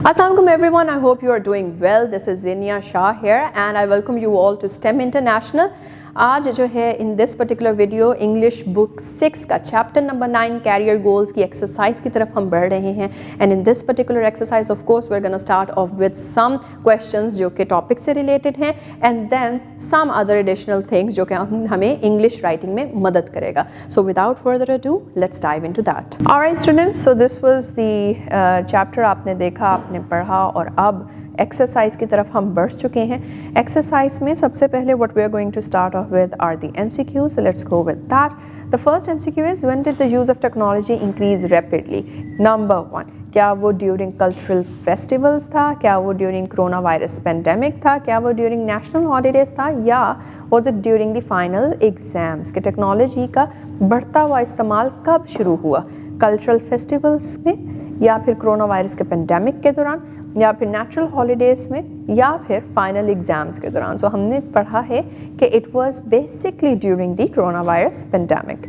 Assalamualaikum everyone, I hope you are doing well. This is Zinia Shah here and I welcome you all to STEM International. आज जो है in this particular video English book 6 का चैप्टर नंबर 9 career goals की exercise की तरफ हम बढ़ रहे हैं and in this particular exercise of course we are gonna start off with some questions जो कि टॉपिक से रिलेटेड हैं and then some other additional things जो कि हमें इंग्लिश राइटिंग में मदद करेगा. So without further ado let's dive into that. Alright students, so this was the chapter आपने देखा, आपने पढ़ा और अब एक्सरसाइज की तरफ हम बढ़ चुके हैं. एक्सरसाइज में सबसे पहले what we are going to start off with are the MCQs. So let's go with that. The first MCQ is when did the use of technology increase rapidly. Number 1, क्या वो ड्यूरिंग कल्चरल फेस्टिवल्स था, क्या वो during corona virus pandemic था, क्या वो during national holidays था, या was it during the final exams. कि टेक्नोलॉजी का बढ़ता हुआ इस्तेमाल कब शुरू हुआ, कल्चरल फेस्टिवल्स में, या फिर कोरोना वायरस के पेंडेमिक के दौरान, या फिर नेचुरल हॉलीडेज में, या फिर फाइनल एग्जाम्स के दौरान. सो हमने पढ़ा है कि it was basically during the corona virus pandemic.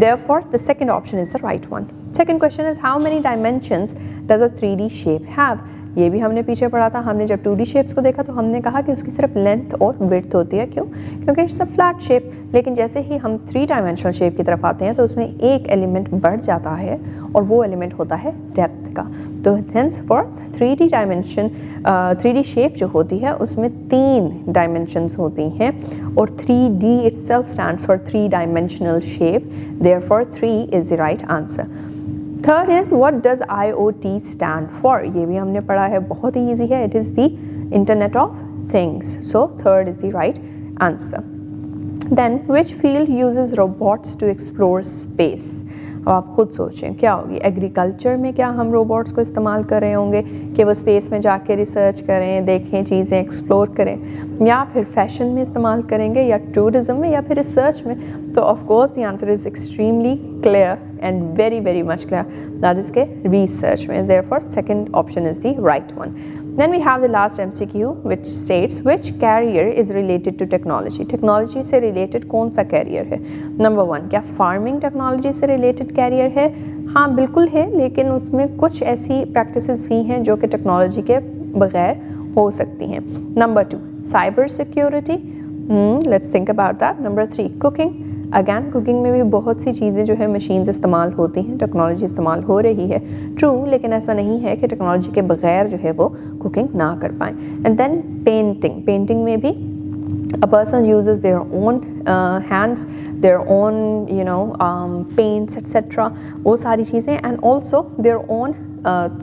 Therefore, the second option is the right one. Second question is how many dimensions does a 3D shape have? ये भी हमने पीछे पढ़ा था. हमने जब 2D शेप्स को देखा तो हमने कहा कि उसकी सिर्फ लेंथ और विड्थ होती है. क्यों? क्योंकि इट्स अ फ्लैट शेप. लेकिन जैसे ही हम 3 डायमेंशनल शेप की तरफ आते हैं तो उसमें एक एलिमेंट बढ़ जाता है और वो एलिमेंट होता है डेप्थ का. तो henceforth 3D शेप जो होती है उसमें 3 डायमेंशंस होती हैं और 3D itself stands for 3 dimensional shape. Therefore 3 is the right answer. Third is what does IoT stand for? ये भी हमने पढ़ा है, बहुत ही easy है. It is the Internet of Things. So third is the right answer. Then which field uses robots to explore space? अब आप खुद सोचें क्या होगी. एग्रीकल्चर में क्या हम रोबोट्स को इस्तेमाल कर रहे होंगे कि वो स्पेस में जाके रिसर्च करें, देखें, चीज़ें एक्सप्लोर करें, या फिर फैशन में इस्तेमाल करेंगे, या टूरिज्म में, या फिर रिसर्च में. तो of course the answer is extremely clear and very much clear. That is के research में. Therefore second option is the right one. Then we have the last MCQ which states which career is related to technology. Technology से related कौन सा career है? Number 1, क्या farming technology से related career है? हाँ बिल्कुल है, लेकिन उसमें कुछ ऐसी practices भी हैं जो कि technology के बगैर हो सकती हैं. Number 2, cyber security. Let's think about that. Number 3, cooking. Again cooking में भी बहुत सी चीज़ें जो है मशीन्स इस्तेमाल होती हैं, टेक्नोलॉजी इस्तेमाल हो रही है. ट्रू, लेकिन ऐसा नहीं है कि टेक्नोलॉजी के बगैर जो है वो कुकिंग ना कर पाएँ. एंड देन पेंटिंग में भी a person uses their own hands, their own paints etc. वो सारी चीज़ें, and also their own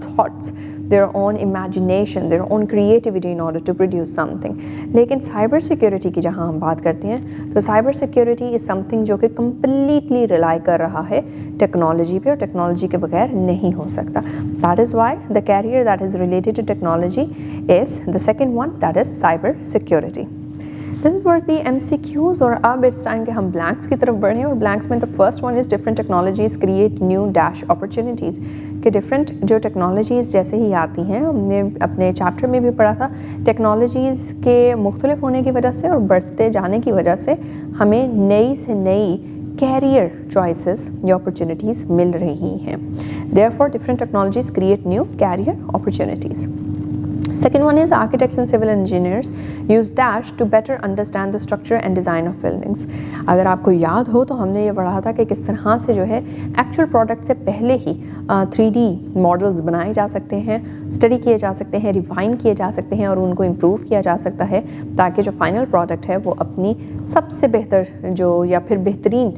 thoughts, their own imagination, their own creativity in order to produce something. लेकिन cyber security की जहाँ हम बात करते हैं तो cyber security is something जो कि completely rely कर रहा है टेक्नोलॉजी पे और टेक्नोलॉजी के बगैर नहीं हो सकता. That is why the career that is related to technology is the second one, that is cyber security. This was the MCQs और अब इट्स टाइम कि हम ब्लैंक्स की तरफ बढ़ें. और ब्लैंक्स में the first one is different technologies create new dash opportunities. कि डिफरेंट जो टेक्नोलॉजीज़ जैसे ही आती हैं, हमने अपने चैप्टर में भी पढ़ा था, टेक्नोलॉजीज़ के मुख्तलिफ होने की वजह से और बढ़ते जाने की वजह से हमें नई से नई कैरियर चॉइसेस या अपॉर्चुनिटीज़ मिल रही हैं. Therefore different technologies create new career opportunities. Second one is architects and civil engineers use dash to better understand the structure and design of buildings. अगर आपको याद हो तो हमने ये पढ़ा था कि किस तरह से जो है एक्चुअल प्रोडक्ट से पहले ही 3D मॉडल्स बनाए जा सकते हैं, स्टडी किए जा सकते हैं, रिफाइन किए जा सकते हैं और उनको इम्प्रूव किया जा सकता है ताकि जो फाइनल प्रोडक्ट है वो अपनी सबसे बेहतर जो या फिर बेहतरीन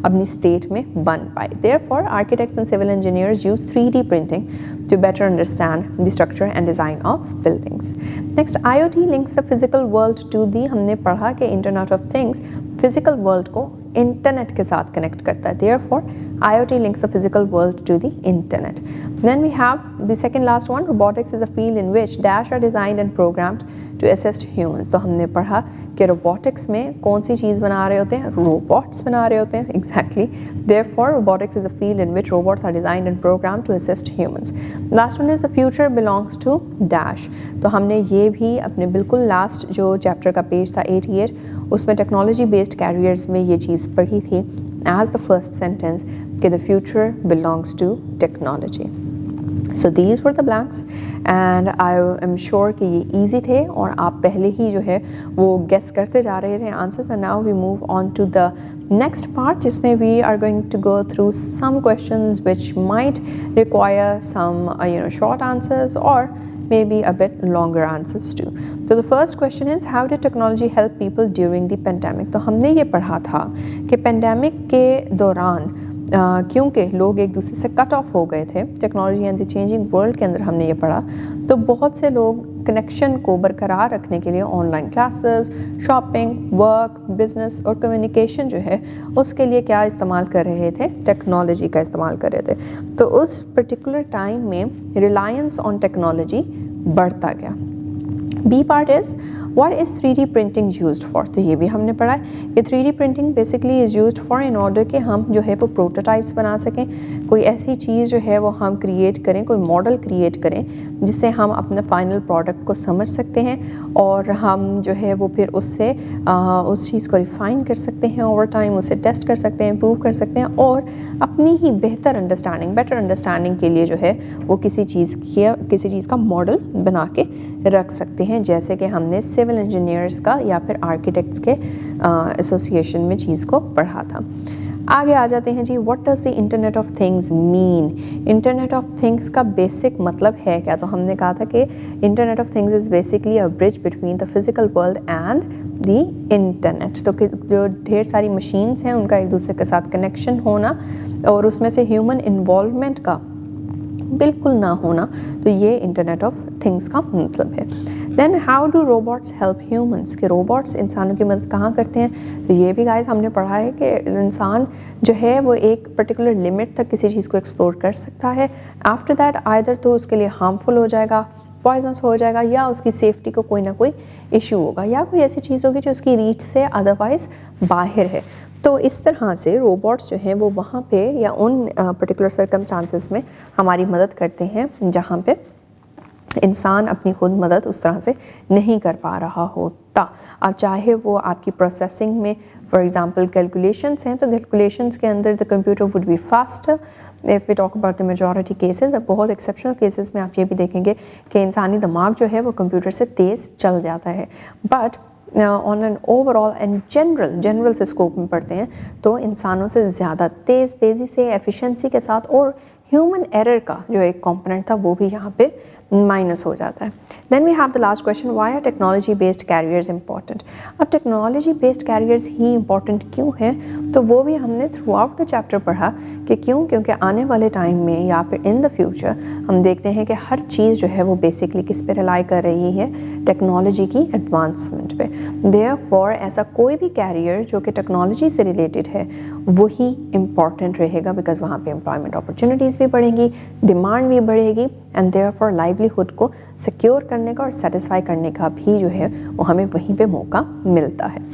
अपनी स्टेट में बन पाए. Therefore architects and civil engineers use 3D printing to better understand the structure and design of buildings. Next, IoT links the physical world to the, हमने पढ़ा कि Internet of Things physical world को internet के साथ connect करता है. Therefore IoT links the physical world to the internet. Then we have the second last one, robotics is a field in which dash are designed and programmed to assist humans. तो हमने पढ़ा कि robotics में कौन सी चीज़ बना रहे होते हैं, रोबोट्स बना रहे होते हैं. Exactly. Therefore robotics is a field in which robots are designed and programmed to assist humans. Last one is the future belongs to dash. तो हमने ये भी अपने बिल्कुल लास्ट जो चैप्टर का पेज था 88 उसमें टेक्नोलॉजी बेस्ड कैरियर्स में ये चीज़ पढ़ी थी as the first sentence कि the future belongs to technology. So these were the blanks and I am sure कि ये ईजी थे और आप पहले ही जो है वो गेस करते जा रहे थे answers. And now we move on to the next part जिसमें we are going to go through some questions which might require some short answers और maybe a bit longer answers too. So the first question is, how did technology help people during the pandemic? तो हमने ये पढ़ा था कि pandemic के दौरान क्योंकि लोग एक दूसरे से कट ऑफ हो गए थे, technology and the changing world के अंदर हमने ये पढ़ा, तो बहुत से लोग कनेक्शन को बरकरार रखने के लिए online classes, shopping, work, business और कम्युनिकेशन जो है उसके लिए क्या इस्तेमाल कर रहे थे, टेक्नोलॉजी का इस्तेमाल कर रहे थे. तो उस पर्टिकुलर टाइम में रिलायंस ऑन टेक्नोलॉजी बढ़ता गया. B part is what is 3D printing used for. तो ये भी हमने पढ़ा है कि 3D printing basically is used for in order कि हम जो है वो प्रोटोटाइप्स बना सकें, कोई ऐसी चीज़ जो है वो हम क्रिएट करें, कोई मॉडल क्रिएट करें जिससे हम अपने फाइनल प्रोडक्ट को समझ सकते हैं और हम जो है वो फिर उससे उस चीज़ को रिफ़ाइन कर सकते हैं ओवर टाइम, उसे टेस्ट कर सकते हैं, इम्प्रूव कर सकते हैं और अपनी ही बेटर अंडरस्टैंडिंग के लिए जो है वो किसी चीज़ का मॉडल बना के रख सकते हैं, जैसे कि हमने सिविल इंजीनियर्स का या फिर आर्किटेक्ट्स के एसोसिएशन में चीज़ को पढ़ा था. आगे आ जाते हैं जी. What does the internet of things mean. Internet of things का बेसिक मतलब है क्या. तो हमने कहा था कि internet of things is basically a bridge between the physical world and the internet. तो जो ढेर सारी मशीन्स हैं उनका एक दूसरे के साथ कनेक्शन होना और उसमें से ह्यूमन इन्वॉल्वमेंट का बिल्कुल ना होना, तो ये इंटरनेट ऑफ थिंग्स का मतलब है. Then how do robots help humans. कि रोबोट्स इंसानों की मदद कहाँ करते हैं. तो ये भी गाइस हमने पढ़ा है कि इंसान जो है वो एक पर्टिकुलर लिमिट तक किसी चीज़ को एक्सप्लोर कर सकता है. आफ्टर दैट आइदर तो उसके लिए हार्मफुल हो जाएगा, पॉइजनस हो जाएगा, या उसकी सेफ्टी को कोई ना कोई इशू होगा, या कोई ऐसी चीज़ होगी जो उसकी रीच से अदरवाइज़ बाहर है. तो इस तरह से रोबोट्स जो हैं वो वहाँ पे या उन पर्टिकुलर सर्कमस्टांसेस में हमारी मदद करते हैं जहाँ पे इंसान अपनी खुद मदद उस तरह से नहीं कर पा रहा होता. अब चाहे वो आपकी प्रोसेसिंग में फॉर एग्जांपल कैलकुलेशंस हैं, तो कैलकुलेशंस के अंदर the computer would be faster if we talk about the majority cases. अब बहुत एक्सेप्शनल केसेस में आप ये भी देखेंगे कि इंसानी दिमाग जो है वो कंप्यूटर से तेज़ चल जाता है, but on an overall and general से स्कोप में पढ़ते हैं तो इंसानों से ज़्यादा तेज़ी से एफिशिएंसी के साथ और ह्यूमन एरर का जो एक कंपोनेंट था वो भी यहाँ पे माइनस हो जाता है. Then we have the last question, why are technology based careers important. अब टेक्नोलॉजी बेस्ड कैरियर्स ही इंपॉर्टेंट क्यों हैं, तो वो भी हमने थ्रू आउट द चैप्टर पढ़ा कि क्यों, क्योंकि आने वाले टाइम में या फिर इन द फ्यूचर हम देखते हैं कि हर चीज़ जो है वो बेसिकली किस पे रिलाई कर रही है, टेक्नोलॉजी की एडवांसमेंट पे. देयरफॉर ऐसा कोई भी कैरियर जो कि टेक्नोलॉजी से रिलेटेड है वही इम्पॉर्टेंट रहेगा, बिकॉज वहाँ पे एम्प्लॉयमेंट अपॉर्चुनिटीज़ भी बढ़ेंगी, डिमांड भी बढ़ेगी एंड देयरफॉर लाइवलीहुड को सिक्योर करने का और सेटिस्फाई करने का भी जो है वो हमें वहीं पे मौका मिलता है.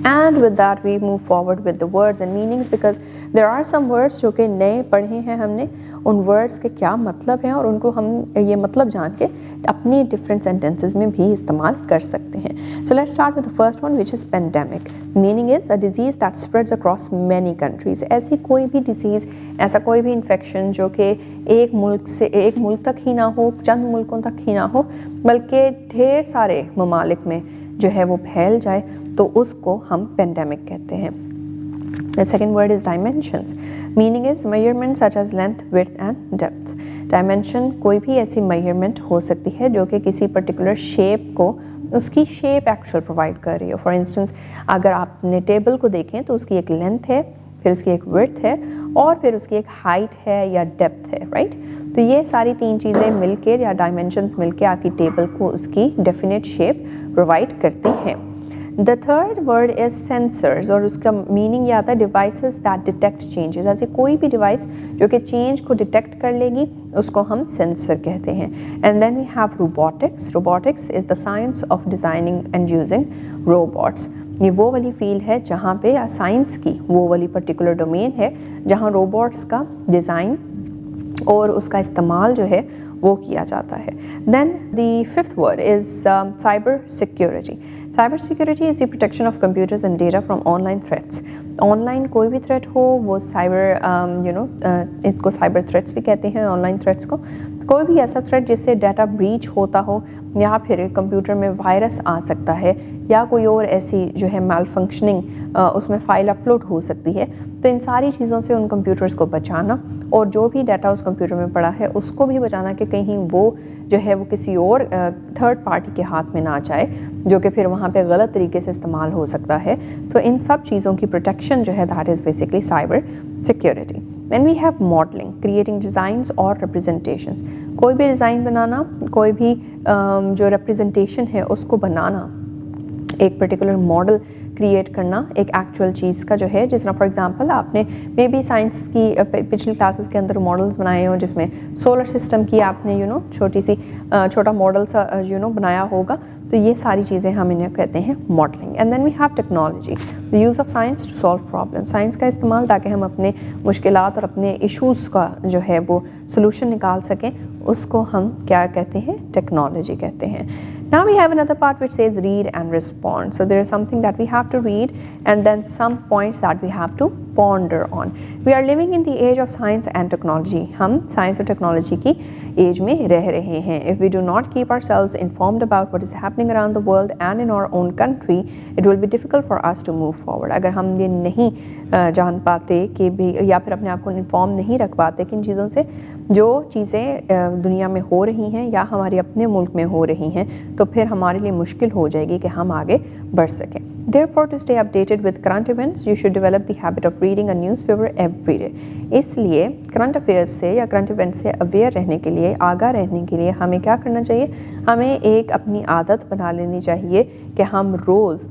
And with that we move forward with the words and meanings, because there are some words जो कि नए पढ़े हैं हमने, उन words के क्या मतलब हैं और उनको हम ये मतलब जान के अपनी different sentences में भी इस्तेमाल कर सकते हैं. So let's start with the first one, which is pandemic. Meaning is a disease that spreads across many countries. ऐसी कोई भी disease, ऐसा कोई भी infection जो कि एक मुल्क तक ही ना हो, चंद मुल्कों तक ही ना हो, बल्कि ढेर सारे ममालिक में जो है वो फैल जाए, तो उसको हम पेंडेमिक कहते हैं. The second word is dimensions. Meaning is measurement such as length, width and depth. Dimension कोई भी ऐसी measurement हो सकती है जो कि किसी particular shape को, उसकी शेप एक्चुअल प्रोवाइड कर रही हो. फॉर इंस्टेंस अगर आपने टेबल को देखें तो उसकी एक लेंथ है, फिर उसकी एक विड्थ है और फिर उसकी एक हाइट है या डेप्थ है, राइट. तो ये सारी तीन चीज़ें मिलके या डायमेंशंस मिलके आपकी टेबल को उसकी डेफिनेट शेप प्रोवाइड करती हैं. The third word is sensors, और उसका मीनिंग ये आता है डिवाइसेस दैट डिटेक्ट चेंजेस. ऐसे कोई भी डिवाइस जो कि चेंज को डिटेक्ट कर लेगी उसको हम सेंसर कहते हैं. And then we have robotics. Robotics is the science of designing and using robots. ये वो वाली फील्ड है जहाँ पे या साइंस की वो वाली पर्टिकुलर डोमेन है जहाँ रोबोट्स का डिज़ाइन और उसका इस्तेमाल जो है वो किया जाता है. Then the fifth word is cyber security. Cyber security is the protection of computers and data from online threats. Online कोई भी थ्रेट हो वो साइबर इसको साइबर थ्रेट्स भी कहते हैं, ऑनलाइन थ्रेट्स को. कोई भी ऐसा थ्रेट जिससे डाटा ब्रीच होता हो, या फिर कंप्यूटर में वायरस आ सकता है, या कोई और ऐसी जो है मैल फंक्शनिंग उसमें फ़ाइल अपलोड हो सकती है। तो इन सारी चीज़ों से उन कंप्यूटर्स को बचाना, और जो भी डाटा उस कंप्यूटर में पड़ा है उसको भी बचाना कि कहीं वो जो है वो किसी और थर्ड पार्टी के हाथ में ना जाए, जो कि फिर वहाँ पे गलत तरीके से इस्तेमाल हो सकता है। सो इन सब चीज़ों की प्रोटेक्शन जो है that is basically cyber security. Then we have modeling, creating designs और representations. कोई भी डिज़ाइन बनाना, कोई भी जो representation है उसको बनाना, एक पर्टिकुलर मॉडल क्रिएट करना एक एक्चुअल चीज़ का जो है, जिस तरह फॉर एग्जांपल आपने मे बी साइंस की पिछली क्लासेस के अंदर मॉडल्स बनाए हो जिसमें सोलर सिस्टम की आपने छोटा मॉडल सा बनाया होगा। तो ये सारी चीज़ें हम इन्हें कहते हैं modelling. And then we have technology, the use of science to solve problem, science का इस्तेमाल ताकि हम अपने मुश्किलात और अपने इश्यूज़ का जो है वो सोल्यूशन निकाल सकें, उसको हम क्या कहते हैं, टेक्नोलॉजी कहते हैं। Now we have another part which says read and respond. So there is something that we have to read and then some points that we have to ponder on. We are living in the age of science and technology. हम science और technology की age में रह रहे हैं. If we do not keep ourselves informed about what is happening around the world and in our own country, it will be difficult for us to move forward. अगर हम ये नहीं जान पाते कि भी, या फिर अपने आप को इन्फॉर्म नहीं रख पाते किन चीज़ों से, जो चीज़ें दुनिया में हो रही हैं या हमारे अपने मुल्क में हो रही हैं, तो फिर हमारे लिए मुश्किल हो जाएगी कि हम आगे बढ़ सकें। Therefore, to stay updated with current events, you should develop the habit of reading a newspaper every day. इसलिए करंट अफेयर्स से या करंट इवेंट से अवेयर रहने के लिए, आगाह रहने के लिए हमें क्या करना चाहिए, हमें एक अपनी आदत बना लेनी चाहिए कि हम रोज़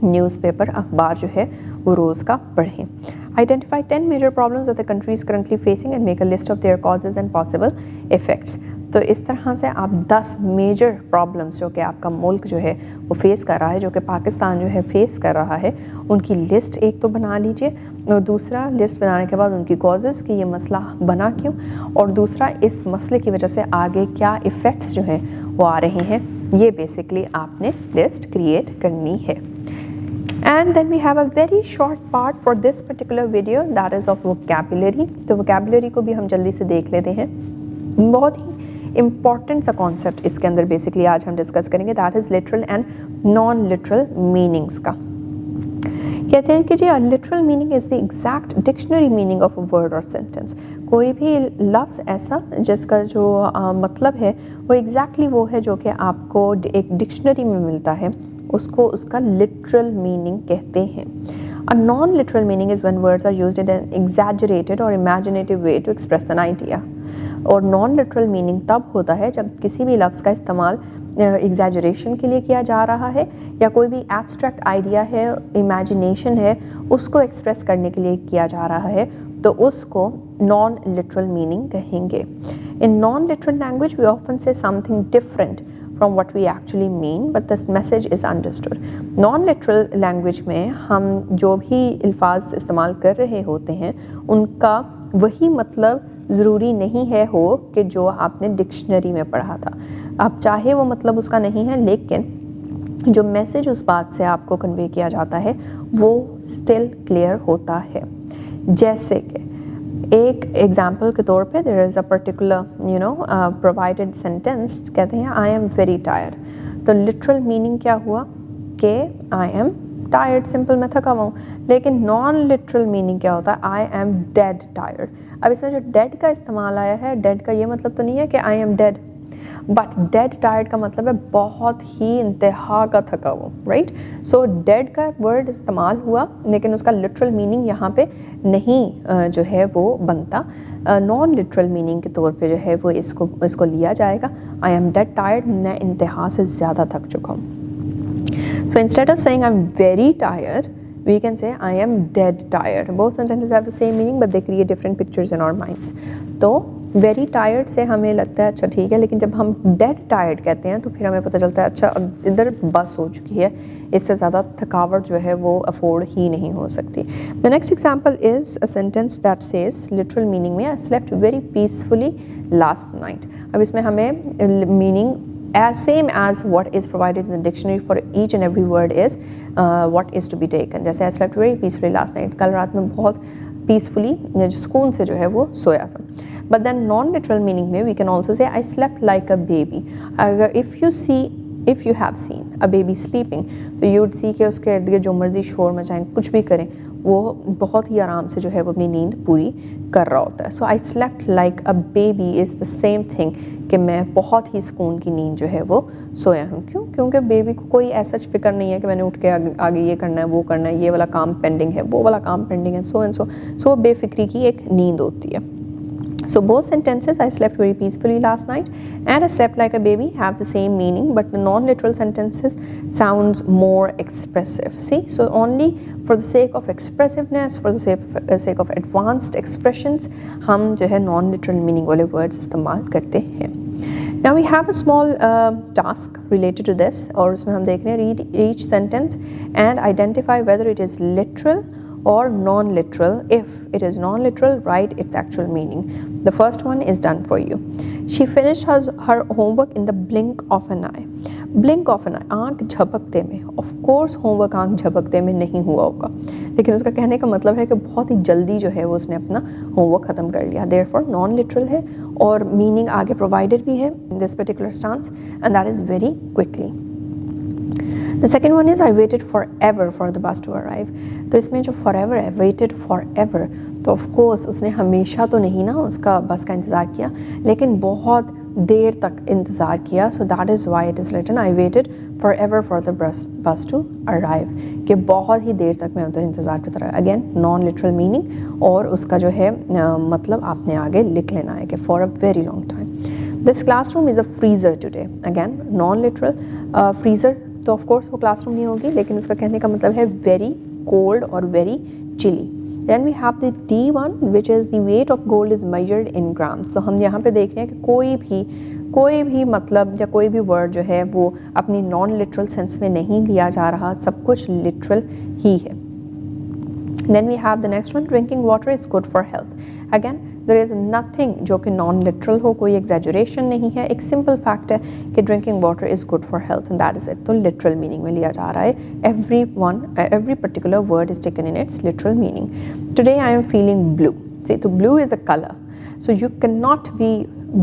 न्यूज़पेपर, अखबार जो है वो रोज़ का पढ़ें। Identify 10 major problems that the country is currently facing and make a list of their causes and possible effects. तो इस तरह से आप 10 मेजर प्रॉब्लम्स जो कि आपका मुल्क जो है वो फेस कर रहा है, जो कि पाकिस्तान जो है फेस कर रहा है, उनकी लिस्ट एक तो बना लीजिए, और दूसरा लिस्ट बनाने के बाद उनकी कॉजेज़ कि ये मसला बना क्यों, और दूसरा इस मसले की वजह से आगे क्या इफ़ेक्ट्स जो हैं वो आ रहे हैं, ये बेसिकली आपने लिस्ट क्रिएट करनी है। And then we have a very short part for this particular video, that is of vocabulary. तो vocabulary को भी हम जल्दी से देख लेते हैं। बहुत ही इम्पॉर्टेंट सा कॉन्सेप्ट इसके अंदर बेसिकली आज हम डिस्कस करेंगे, that is literal and non literal meanings का। कहते हैं कि जी literal meaning is the exact dictionary meaning of a word और सेंटेंस। कोई भी लफ्ज़ ऐसा जिसका जो मतलब है वो एग्जैक्टली वो है जो कि आपको एक डिक्शनरी में मिलता है, उसको उसका लिटरल मीनिंग कहते हैं। A non-literal meaning is when words are used in an exaggerated or imaginative way to express an idea. और non-literal meaning तब होता है जब किसी भी लफ्ज़ का इस्तेमाल एग्जैजरेशन के लिए किया जा रहा है, या कोई भी एब्स्ट्रैक्ट आइडिया है, इमेजिनेशन है, उसको एक्सप्रेस करने के लिए किया जा रहा है, तो उसको नॉन लिटरल मीनिंग कहेंगे। In non literal language we often say something different from what we actually mean, but this message is understood. Non-literal language में हम जो भी अल्फाज इस्तेमाल कर रहे होते हैं उनका वही मतलब ज़रूरी नहीं है हो कि जो आपने डिक्शनरी में पढ़ा था। अब चाहे वो मतलब उसका नहीं है, लेकिन जो मैसेज उस बात से आपको कन्वे किया जाता है वो स्टिल क्लियर होता है। जैसे कि एक एग्जाम्पल के तौर पे there is a particular provided sentence, कहते हैं आई एम वेरी टायर्ड। तो लिटरल मीनिंग क्या हुआ कि आई एम टायर्ड, सिंपल मैं थका हुआ हूँ। लेकिन नॉन लिटरल मीनिंग क्या होता है, आई एम डेड टायर्ड। अब इसमें जो डेड का इस्तेमाल आया है, डेड का ये मतलब तो नहीं है कि I am dead, but dead tired का मतलब है बहुत ही इंतहा का थका हुआ, राइट। सो डेड का वर्ड इस्तेमाल हुआ, लेकिन उसका लिटरल मीनिंग यहाँ पे नहीं जो है वो बनता। नॉन लिटरल मीनिंग के तौर पे जो है वो इसको लिया जाएगा, आई एम डेड टायर्ड, मैं इंतहा से ज़्यादा थक चुका हूँ। So instead of saying I am very tired, we can say I am dead tired. Both sentences have the same meaning but they create different pictures in our minds. तो very tired से हमें लगता है अच्छा ठीक है, लेकिन जब हम डेड टायर्ड कहते हैं तो फिर हमें पता चलता है अच्छा अब इधर बस हो चुकी है, इससे ज़्यादा थकावट जो है वो अफोर्ड ही नहीं हो सकती। The next example is a sentence that says literal meaning में I slept very peacefully last night. अब इसमें हमें meaning as same as what is provided in the dictionary for each and every word is what is to be taken. जैसे I slept very peacefully last night, कल रात में बहुत peacefully सुकून से जो है वो सोया था। But then non literal meaning में we can also say I slept like a baby. अगर if you have seen a baby sleeping, तो यू वुड सी कि उसके इर्द गिर्द जो मर्जी शोर मचाएं, कुछ भी करें, वो बहुत ही आराम से जो है वो अपनी नींद पूरी कर रहा होता है. So I slept like a baby is the same thing कि मैं बहुत ही सुकून की नींद जो है वो सोया हूँ. क्यों? क्योंकि बेबी को कोई ऐसा फिक्र नहीं है कि मैंने उठ के आगे ये करना है, वो करना है, ये वाला काम पेंडिंग है, वो वाला काम पेंडिंग है, सो एंड सो. सो बेफिक्री की एक नींद होती है. So both sentences, I slept very peacefully last night and I slept like a baby, have the same meaning, but the non-literal sentences sounds more expressive. See, so only for the sake of expressiveness, for the sake of advanced expressions, हम जो है non-literal meaning वाले words इस्तेमाल करते हैं. Now we have a small task related to this, और उसमें हम देख रहे हैं read each sentence and identify whether it is literal or non-literal. If it is non-literal, write its actual meaning. The first one is done for you. She finished her homework in the blink of an eye. Blink of an eye, आँख झपकते में. Of course homework आँख झपकते में नहीं हुआ होगा, लेकिन उसका कहने का मतलब है कि बहुत ही जल्दी जो है वो उसने अपना होमवर्क ख़त्म कर लिया. Therefore non-literal है और meaning आगे provided भी है in this particular stance, and that is very quickly. The second one is I waited forever for the bus to arrive. तो इसमें जो forever है, waited forever, तो of course उसने हमेशा तो नहीं ना उसका बस का इंतज़ार किया, लेकिन बहुत देर तक इंतज़ार किया. So that is why it is written I waited forever for the bus to arrive. कि बहुत ही देर तक मैं उधर इंतज़ार करता रहा. Again non-literal meaning, और उसका जो है मतलब आपने आगे लिख लेना है कि for a very long time. This classroom is a freezer today. Again non-literal. Freezer तो ऑफ कोर्स वो क्लासरूम नहीं होगी, लेकिन उसका कहने का मतलब है वेरी कोल्ड और very chilly. Then we have the D1 which is the weight of gold is measured in gram. So हम यहाँ पे देख रहे हैं कि कोई भी मतलब या कोई भी वर्ड जो है वो अपनी नॉन लिटरल सेंस में नहीं लिया जा रहा, सब कुछ लिटरल ही है. Then we have the next one, drinking water is good for health. Again there is nothing जो कि नॉन लिटरल हो, कोई एग्जैजुरेशन नहीं है, एक सिंपल फैक्ट है कि drinking water is good for health and that is it. तो लिटरल मीनिंग में लिया जा रहा है. every particular word is taken in its literal meaning. Today I am feeling blue. See, तो blue is a color, so you cannot be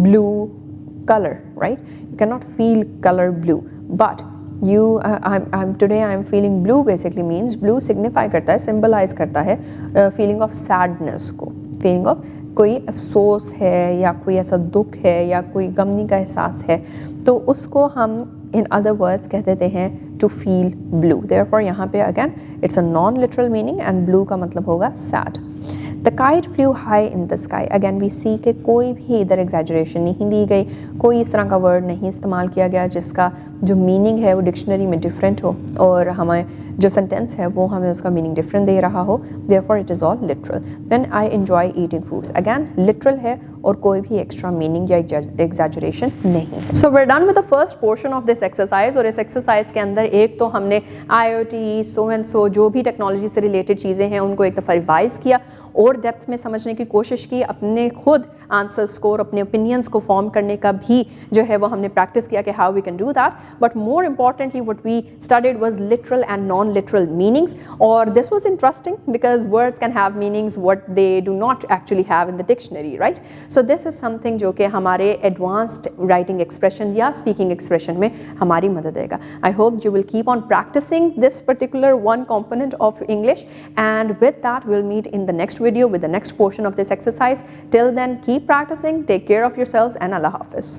blue color, right? You cannot feel color blue, but today I am feeling blue basically means blue signify करता है, symbolize करता है feeling of sadness को, feeling of कोई अफसोस है या कोई ऐसा दुख है या कोई गमनी का एहसास है, तो उसको हम इन अदर वर्ड्स कह देते हैं टू फील ब्लू. देयरफॉर यहाँ पे again it's a non literal meaning and blue का मतलब होगा sad. The kite flew high in the sky. Again we see के कोई भी इधर एग्जैजुरेशन नहीं दी गई, कोई इस तरह का वर्ड नहीं इस्तेमाल किया गया जिसका जो मीनिंग है वो डिक्शनरी में डिफरेंट हो और हमें जो सेंटेंस है वो हमें उसका मीनिंग डिफरेंट दे रहा हो. Therefore it is all literal. Then I enjoy eating fruits. Again literal है और कोई भी एक्स्ट्रा मीनिंग या एग्जैजुरेशन नहीं. So we are done with the first portion of this exercise. और इस एक्सरसाइज के अंदर एक तो हमने IoT सो एंड सो जो भी टेक्नोलॉजी से रिलेटेड चीज़ें हैं उनको एक दफ़ा रिवाइज किया और डेप्थ में समझने की कोशिश की, अपने खुद आंसर्स को और अपने ओपिनियंस को फॉर्म करने का भी जो है वो हमने प्रैक्टिस किया कि how we can do that. But more importantly what we studied was literal and non literal meanings. और this was interesting because words can have meanings what they do not actually have in the dictionary, right? So this is something जो कि हमारे advanced writing expression या speaking expression में हमारी मदद देगा. I hope you will keep on practicing this particular one component of English, and with that we'll meet in the next video with the next portion of this exercise. Till then, keep practicing, take care of yourselves, and Allah Hafiz.